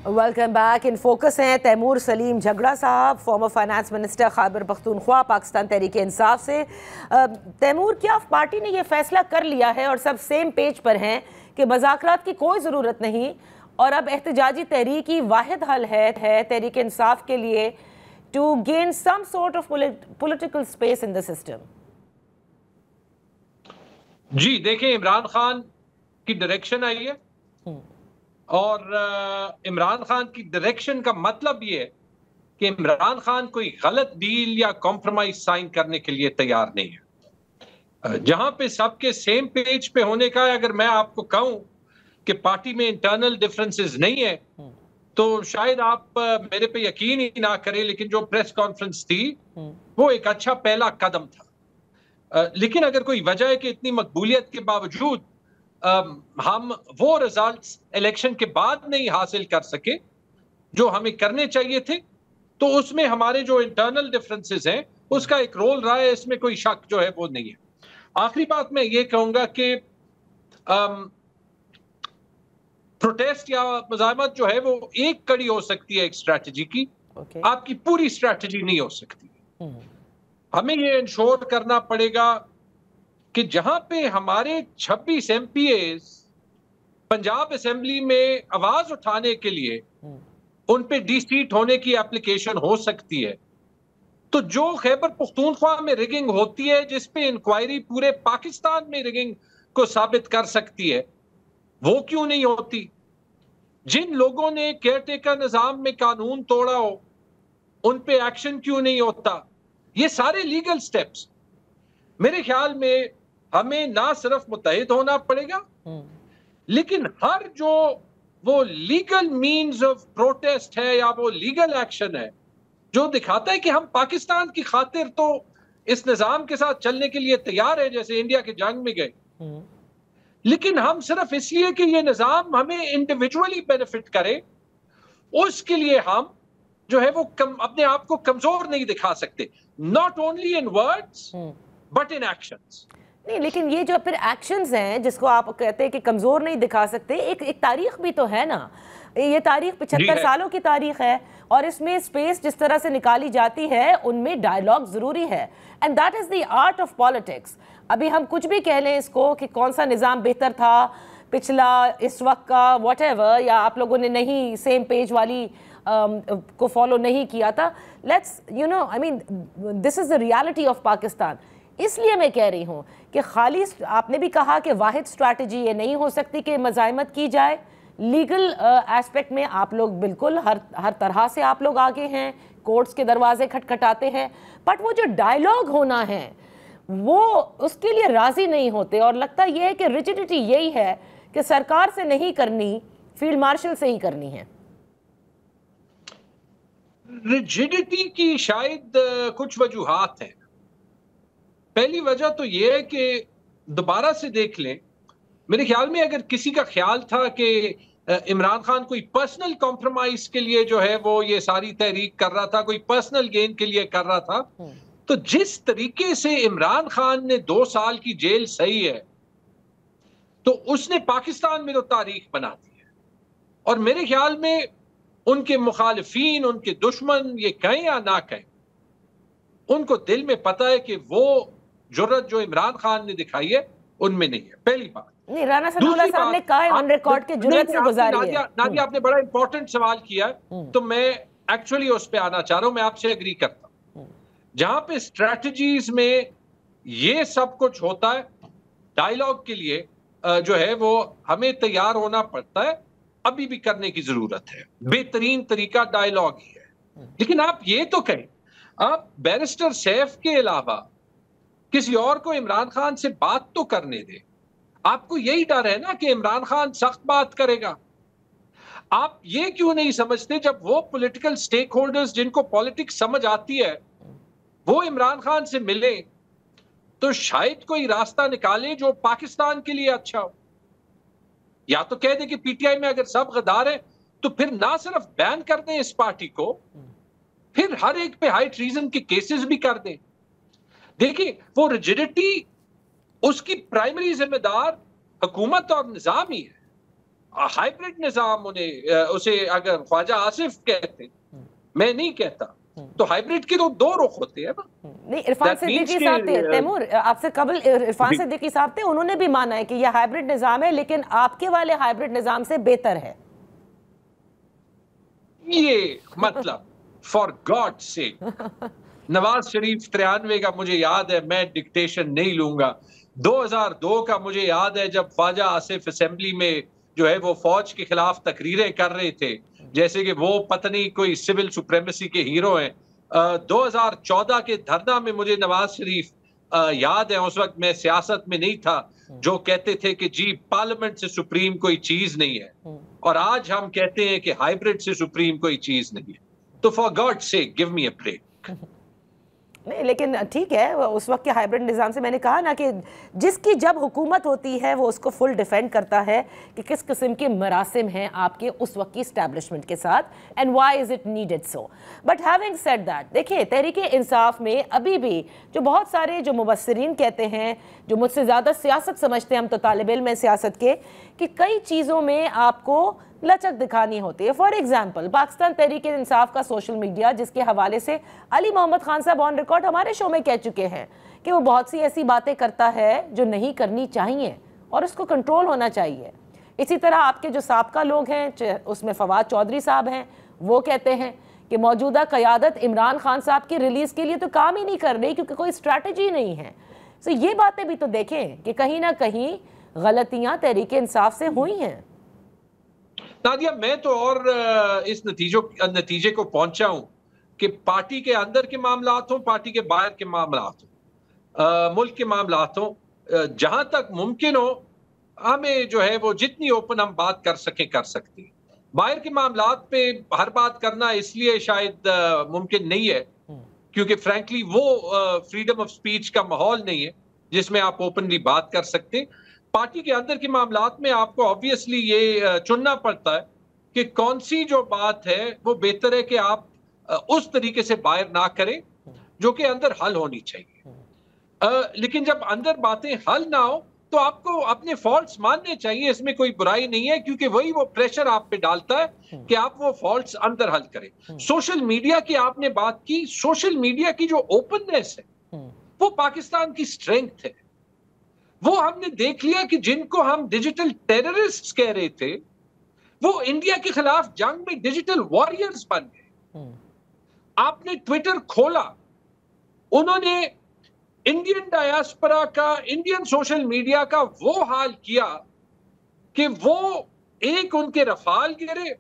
Welcome back. In focus हैं Taimur Saleem Jhagra sahab, former finance minister Khyber Pakhtunkhwa, Pakistan Tehreek Insaf से। तैमूर, क्या पार्टी ने यह फैसला कर लिया है और सब सेम पेज पर हैं कि मुज़ाकरात की कोई ज़रूरत नहीं और अब एहतजाजी तहरीक ही वाहिद हल है तहरीक इंसाफ के लिए to gain some sort of political space in the system? जी देखें, इमरान खान की डायरेक्शन आई है और इमरान खान की डायरेक्शन का मतलब ये है कि इमरान खान कोई गलत डील या कॉम्प्रोमाइज साइन करने के लिए तैयार नहीं है। जहां पे सबके सेम पेज पे होने का है, अगर मैं आपको कहूं कि पार्टी में इंटरनल डिफरेंसेस नहीं है तो शायद आप मेरे पे यकीन ही ना करें, लेकिन जो प्रेस कॉन्फ्रेंस थी वो एक अच्छा पहला कदम था। लेकिन अगर कोई वजह है कि इतनी मकबूलियत के बावजूद हम वो रिजल्ट्स इलेक्शन के बाद नहीं हासिल कर सके जो हमें करने चाहिए थे, तो उसमें हमारे जो इंटरनल डिफरेंसेस हैं उसका एक रोल रहा है, इसमें कोई शक जो है वो नहीं है। आखिरी बात मैं ये कहूंगा कि प्रोटेस्ट या मुजाहमत जो है वो एक कड़ी हो सकती है एक स्ट्रैटेजी की, आपकी पूरी स्ट्रैटेजी नहीं हो सकती। हमें ये इंश्योर करना पड़ेगा कि जहां पे हमारे 26 एमपीएस पंजाब असेंबली में आवाज उठाने के लिए उन पे डी-सीट होने की एप्लीकेशन हो सकती है, तो जो खैबर पख्तूनख्वा में रिगिंग होती है जिस पे इंक्वायरी पूरे पाकिस्तान में रिगिंग को साबित कर सकती है, वो क्यों नहीं होती? जिन लोगों ने केयरटेकर निजाम में कानून तोड़ा हो उन पे एक्शन क्यों नहीं होता? ये सारे लीगल स्टेप्स मेरे ख्याल में हमें ना सिर्फ मुत्तहिद होना पड़ेगा, लेकिन हर जो वो लीगल मीन्स ऑफ प्रोटेस्ट है या वो लीगल एक्शन है जो दिखाता है कि हम पाकिस्तान की खातिर तो इस निजाम के साथ चलने के लिए तैयार है, जैसे इंडिया के जंग में गए, लेकिन हम सिर्फ इसलिए कि ये निजाम हमें इंडिविजुअली बेनिफिट करे उसके लिए हम जो है वो अपने आप को कमजोर नहीं दिखा सकते, not only in words but in actions. नहीं, लेकिन ये जो फिर एक्शंस हैं जिसको आप कहते हैं कि कमजोर नहीं दिखा सकते, एक तारीख भी तो है ना। ये तारीख 75 सालों की तारीख है और इसमें स्पेस जिस तरह से निकाली जाती है उनमें डायलॉग जरूरी है, and that is the art of politics. अभी हम कुछ भी कह लें इसको कि कौन सा निज़ाम बेहतर था पिछला, इस वक्त का, व्हाटएवर, या आप लोगों ने नहीं सेम पेज वाली को फॉलो नहीं किया था, let's I mean this is the reality of Pakistan. इसलिए मैं कह रही हूँ कि खाली, आपने भी कहा कि वाहिद स्ट्रैटेजी ये नहीं हो सकती कि मज़ाहमत की जाए। लीगल एस्पेक्ट में आप लोग बिल्कुल हर तरह से आप लोग आगे हैं, कोर्ट्स के दरवाजे खटखटाते हैं, बट वो जो डायलॉग होना है वो उसके लिए राजी नहीं होते, और लगता ये है कि रिजिडिटी यही है कि सरकार से नहीं करनी, फील्ड मार्शल से ही करनी है। रिजिडिटी की शायद कुछ वजूहात हैं। पहली वजह तो यह है कि दोबारा से देख लें, मेरे ख्याल में अगर किसी का ख्याल था कि इमरान खान कोई पर्सनल कॉम्प्रोमाइज के लिए जो है वो ये सारी तहरीक कर रहा था, कोई पर्सनल गेन के लिए कर रहा था, तो जिस तरीके से इमरान खान ने 2 साल की जेल सही है तो उसने पाकिस्तान में तो तारीख बना दी है, और मेरे ख्याल में उनके मुखालिफिन, उनके दुश्मन, ये कहें या ना कहें, उनको दिल में पता है कि वो जुर्रत जो इमरान खान ने दिखाई है उनमें नहीं है। पहली बात। नहीं, राना सनाउल्लाह साहब ने कहा है ऑन रिकॉर्ड के जुर्रत से गुजारी है। नादिया, आपने बड़ा इंपॉर्टेंट सवाल किया है, तो मैं एक्चुअली उस पे आना चाह रहा हूं। मैं आपसे एग्री करता हूं, जहां पे स्ट्रैटेजीज में ये सब कुछ होता है, डायलॉग के लिए जो है वो हमें तैयार होना पड़ता है, अभी भी करने की जरूरत है। बेहतरीन तरीका डायलॉग ही है। लेकिन आप ये तो कहें, आप बैरिस्टर सैफ के अलावा किसी और को इमरान खान से बात तो करने दे। आपको यही डर है ना कि इमरान खान सख्त बात करेगा। आप ये क्यों नहीं समझते, जब वो पॉलिटिकल स्टेक होल्डर्स जिनको पॉलिटिक्स समझ आती है वो इमरान खान से मिले तो शायद कोई रास्ता निकाले जो पाकिस्तान के लिए अच्छा हो। या तो कह दे कि पीटीआई में अगर सब गद्दार है तो फिर ना सिर्फ बैन कर दें इस पार्टी को, फिर हर एक पे हाई ट्रीजन के केसेस भी कर दें। देखिए, वो रिजिडिटी उसकी प्राइमरी जिम्मेदार हुकूमत और निजाम ही है। हाइब्रिड निजाम उसे अगर ख्वाजा आसिफ कहते, मैं नहीं कहता, तो हाइब्रिड के तो दो रुख होते हैं ना। नहीं, इरफान सिद्दीकी साहब थे, तैमूर आपसे कबल इरफान सिद्दीकी साहब थे, उन्होंने भी माना है कि यह हाइब्रिड निजाम है, लेकिन आपके वाले हाइब्रिड निजाम से बेहतर है। ये मतलब फॉर गॉड से नवाज शरीफ 93 का मुझे याद है, मैं डिक्टेशन नहीं लूंगा। 2002 का मुझे याद है जब ख्वाजा आसिफ असेंबली में जो है वो फौज के खिलाफ तकरीरें कर रहे थे, जैसे कि वो पत्नी कोई सिविल सुप्रीमेसी के हीरो हैं। 2014 के धरना में मुझे नवाज शरीफ याद है, उस वक्त मैं सियासत में नहीं था, जो कहते थे कि जी पार्लियामेंट से सुप्रीम कोई चीज नहीं है, और आज हम कहते हैं कि हाइब्रिड से सुप्रीम कोई चीज नहीं है। तो for god sake give me a break. नहीं, लेकिन ठीक है, उस वक्त के हाइब्रिड निज़ाम से मैंने कहा ना कि जिसकी जब हुकूमत होती है वो उसको फुल डिफेंड करता है कि किस किस्म के मरासिम हैं आपके उस वक्त की इस्टेब्लिशमेंट के साथ, and why is it needed so. But having said that, देखिए तहरीक इंसाफ में अभी भी जो बहुत सारे जो मुबस्सिरीन कहते हैं, जो मुझसे ज़्यादा सियासत समझते हैं, हम तो तालिब इल्म हैं सियासत के, कि कई चीज़ों में आपको लचक दिखानी होती है। फॉर एग्जाम्पल पाकिस्तान तहरीक इंसाफ का सोशल मीडिया, जिसके हवाले से अली मोहम्मद खान साहब ऑन रिकॉर्ड हमारे शो में कह चुके हैं कि वो बहुत सी ऐसी बातें करता है जो नहीं करनी चाहिए और उसको कंट्रोल होना चाहिए। इसी तरह आपके जो साबका लोग हैं, उसमें फवाद चौधरी साहब हैं, वो कहते हैं कि मौजूदा क़यादत इमरान खान साहब की रिलीज़ के लिए तो काम ही नहीं कर रही क्योंकि कोई स्ट्रैटेजी नहीं है। तो ये बातें भी तो देखें कि कहीं ना कहीं गलतियाँ तहरीक इंसाफ से हुई हैं। नादिया, मैं तो और इस नतीजे को पहुंचा हूं कि पार्टी के अंदर के मामलात हों, पार्टी के बाहर के मामलात हों, मुल्क के मामलात हों, जहां तक मुमकिन हो हमें जो है वो जितनी ओपन हम बात कर सकते हैं। बाहर के मामलात पे हर बात करना इसलिए शायद मुमकिन नहीं है क्योंकि फ्रैंकली वो फ्रीडम ऑफ स्पीच का माहौल नहीं है जिसमें आप ओपनली बात कर सकते हैं। पार्टी के अंदर के मामलात में आपको ऑब्वियसली ये चुनना पड़ता है कि कौन सी जो बात है वो बेहतर है कि आप उस तरीके से बाहर ना करें जो कि अंदर हल होनी चाहिए। लेकिन जब अंदर बातें हल ना हो तो आपको अपने फॉल्ट्स मानने चाहिए, इसमें कोई बुराई नहीं है क्योंकि वही वो प्रेशर आप पे डालता है कि आप वो फॉल्ट्स अंदर हल करें। सोशल मीडिया की आपने बात की, सोशल मीडिया की जो ओपननेस है वो पाकिस्तान की स्ट्रेंथ है। वो हमने देख लिया कि जिनको हम डिजिटल टेररिस्ट कह रहे थे वो इंडिया के खिलाफ जंग में डिजिटल वॉरियर्स बन गए। आपने ट्विटर खोला, उन्होंने इंडियन डायस्पोरा का, इंडियन सोशल मीडिया का वो हाल किया कि वो एक उनके रफाल गिरे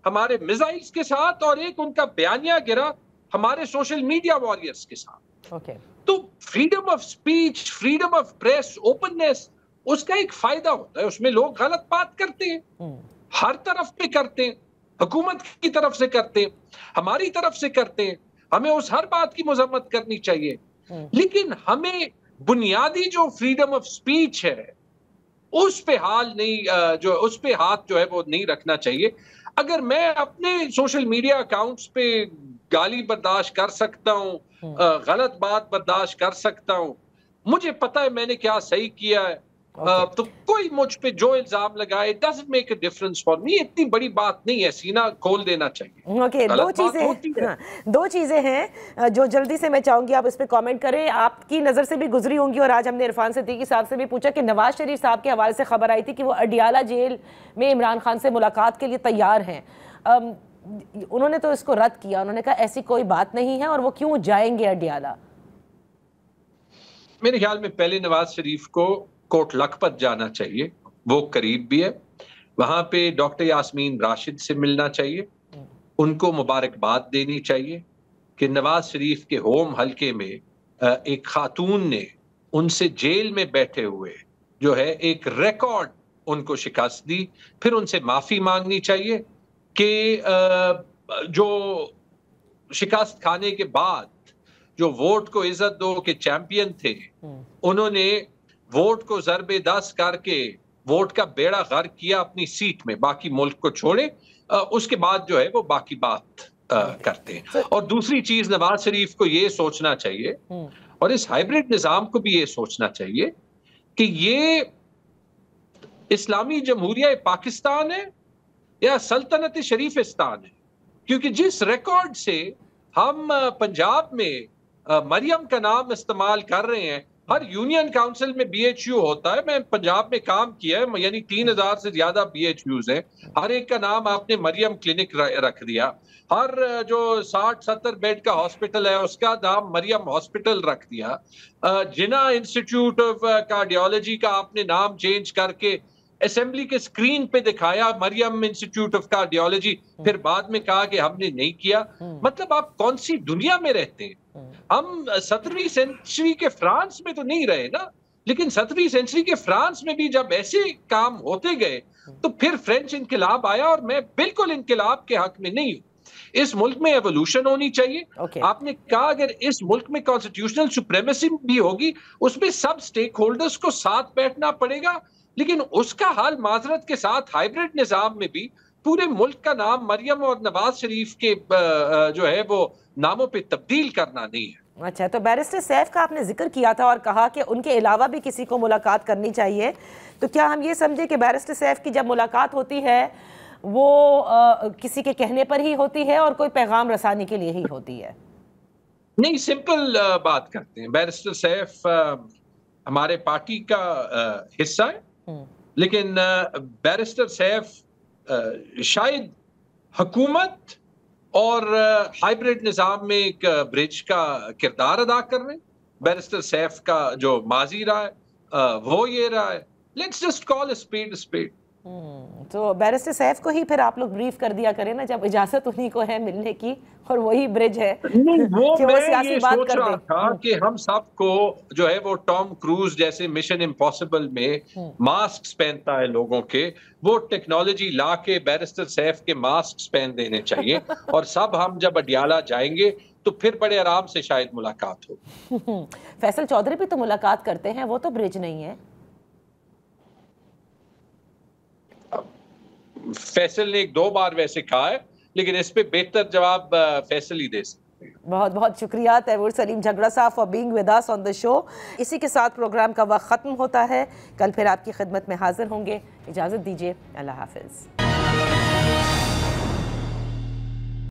हमारे मिसाइल्स के साथ और एक उनका बयानिया गिरा हमारे सोशल मीडिया वॉरियर्स के साथ। तो freedom of speech, freedom of press, openness, उसका एक फायदा होता है। उसमें लोग गलत बात करते हैं, हर तरफ पे करते हैं, हुकूमत की तरफ से करते हैं, हमारी तरफ से करते हैं, हमें उस हर बात की मजम्मत करनी चाहिए। लेकिन हमें बुनियादी जो फ्रीडम ऑफ स्पीच है उस पे उस पे हाथ जो है वो नहीं रखना चाहिए। अगर मैं अपने सोशल मीडिया अकाउंट्स पे गाली बर्दाश्त कर सकता हूं, गलत बात बर्दाश्त कर सकता हूं, मुझे पता है मैंने क्या सही किया है, तो कोई मुझ पे जो इल्जाम लगाए doesn't make a difference for me. इतनी बड़ी बात नहीं है, सीना खोल देना चाहिए। दो चीजें हैं जो जल्दी से मैं चाहूंगी आप इस पे कमेंट करें, आपकी नजर से भी गुजरी होंगी और आज हमने इरफान सिद्दीकी साहब से भी पूछा कि नवाज शरीफ साहब के हवाले से खबर आई थी कि वो अडियाला जेल में इमरान खान से मुलाकात के लिए तैयार हैं। उन्होंने तो इसको रद्द किया, उन्होंने कहा ऐसी कोई बात नहीं है और वो क्यों जाएंगे अडियाला। मेरे ख्याल में पहले नवाज शरीफ को कोट लखपत जाना चाहिए, वो करीब भी है, वहां पे डॉक्टर यास्मीन राशिद से मिलना चाहिए, उनको मुबारकबाद देनी चाहिए कि नवाज शरीफ के होम हलके में एक खातून ने उनसे जेल में बैठे हुए जो है एक रिकॉर्ड उनको शिकस्त दी। फिर उनसे माफी मांगनी चाहिए कि जो शिकस्त खाने के बाद जो वोट को इज्जत दो के चैंपियन थे, उन्होंने वोट को ज़रबे 10 करके वोट का बेड़ा गर्क किया अपनी सीट में, बाकी मुल्क को छोड़े, उसके बाद जो है वो बाकी बात करते हैं। और दूसरी चीज नवाज शरीफ को ये सोचना चाहिए और इस हाइब्रिड निजाम को भी ये सोचना चाहिए कि ये इस्लामी जमहूरिया पाकिस्तान है या सल्तनत शरीफिस्तान है? क्योंकि जिस रिकॉर्ड से हम पंजाब में मरियम का नाम इस्तेमाल कर रहे हैं, हर यूनियन काउंसिल में BHU होता है। मैं पंजाब में काम किया है, यानी 3000 से ज्यादा BHUs हैं। हर एक का नाम आपने मरियम क्लिनिक रख दिया। हर जो 60-70 बेड का हॉस्पिटल है उसका नाम मरियम हॉस्पिटल रख दिया। जिना इंस्टीट्यूट ऑफ कार्डियोलॉजी का आपने नाम चेंज करके असेंबली के स्क्रीन पे दिखाया मरियम इंस्टीट्यूट ऑफ कार्डियोलॉजी, फिर बाद में कहा कि हमने नहीं किया। मतलब आप कौन सी दुनिया में रहते हैं? हम 17वीं सेंचुरी के फ्रांस में तो नहीं रहे ना, लेकिन 17वीं सेंचुरी के फ्रांस में भी जब ऐसे काम होते गए तो फिर फ्रेंच इनकलाब आया, और मैं बिल्कुल इनकलाब के हक में नहीं हूं। इस मुल्क में एवोल्यूशन होनी चाहिए। आपने कहा अगर इस मुल्क में कॉन्स्टिट्यूशनल सुप्रीमेसी भी होगी, उसमें सब स्टेक होल्डर्स को साथ बैठना पड़ेगा, लेकिन उसका हाल माजरत के साथ हाइब्रिड निजाम में भी पूरे मुल्क का नाम मरियम और नवाज शरीफ के जो है वो नामों पे तब्दील करना नहीं है। अच्छा, तो बैरिस्टर सैफ का आपने जिक्र किया था और कहा कि उनके अलावा भी किसी को मुलाकात करनी चाहिए, तो क्या हम ये समझे कि बैरिस्टर सैफ की जब मुलाकात होती है वो किसी के कहने पर ही होती है और कोई पैगाम रसानी के लिए ही होती है? नहीं, सिंपल बात करते हैं। बैरिस्टर सैफ हमारे पार्टी का हिस्सा है, लेकिन बैरिस्टर सैफ शायद हुकूमत और हाइब्रिड निजाम में एक ब्रिज का किरदार अदा कर रहे हैं। बैरिस्टर सैफ का जो माजी रहा है वो ये रहा है। Let's just call a spade spade. तो बैरिस्टर सैफ को ही फिर आप लोग ब्रीफ कर दिया करें ना, जब इजाजत उन्हीं को है मिलने की, और वही ब्रिज है वो कि वो सियासी ये बात सोच कर रहा दे। था कि हम सबको जो है वो टॉम क्रूज जैसे मिशन इम्पॉसिबल में मास्क पहनता है लोगों के, वो टेक्नोलॉजी ला के बैरिस्टर सैफ के मास्क पहन देने चाहिए और सब हम जब अडियाला जाएंगे तो फिर बड़े आराम से शायद मुलाकात हो। फैसल चौधरी भी तो मुलाकात करते हैं, वो तो ब्रिज नहीं है। फैसल ने 1-2 बार वैसे कहा है, लेकिन इस पे बेहतर जवाब फैसल ही दे सकते हैं। बहुत बहुत शुक्रिया तैमूर सलीम झगड़ा साहब for being with us on the show. इसी के साथ प्रोग्राम का वक्त खत्म होता है। कल फिर आपकी खिदमत में हाजिर होंगे। इजाजत दीजिए, अल्लाह हाफिज।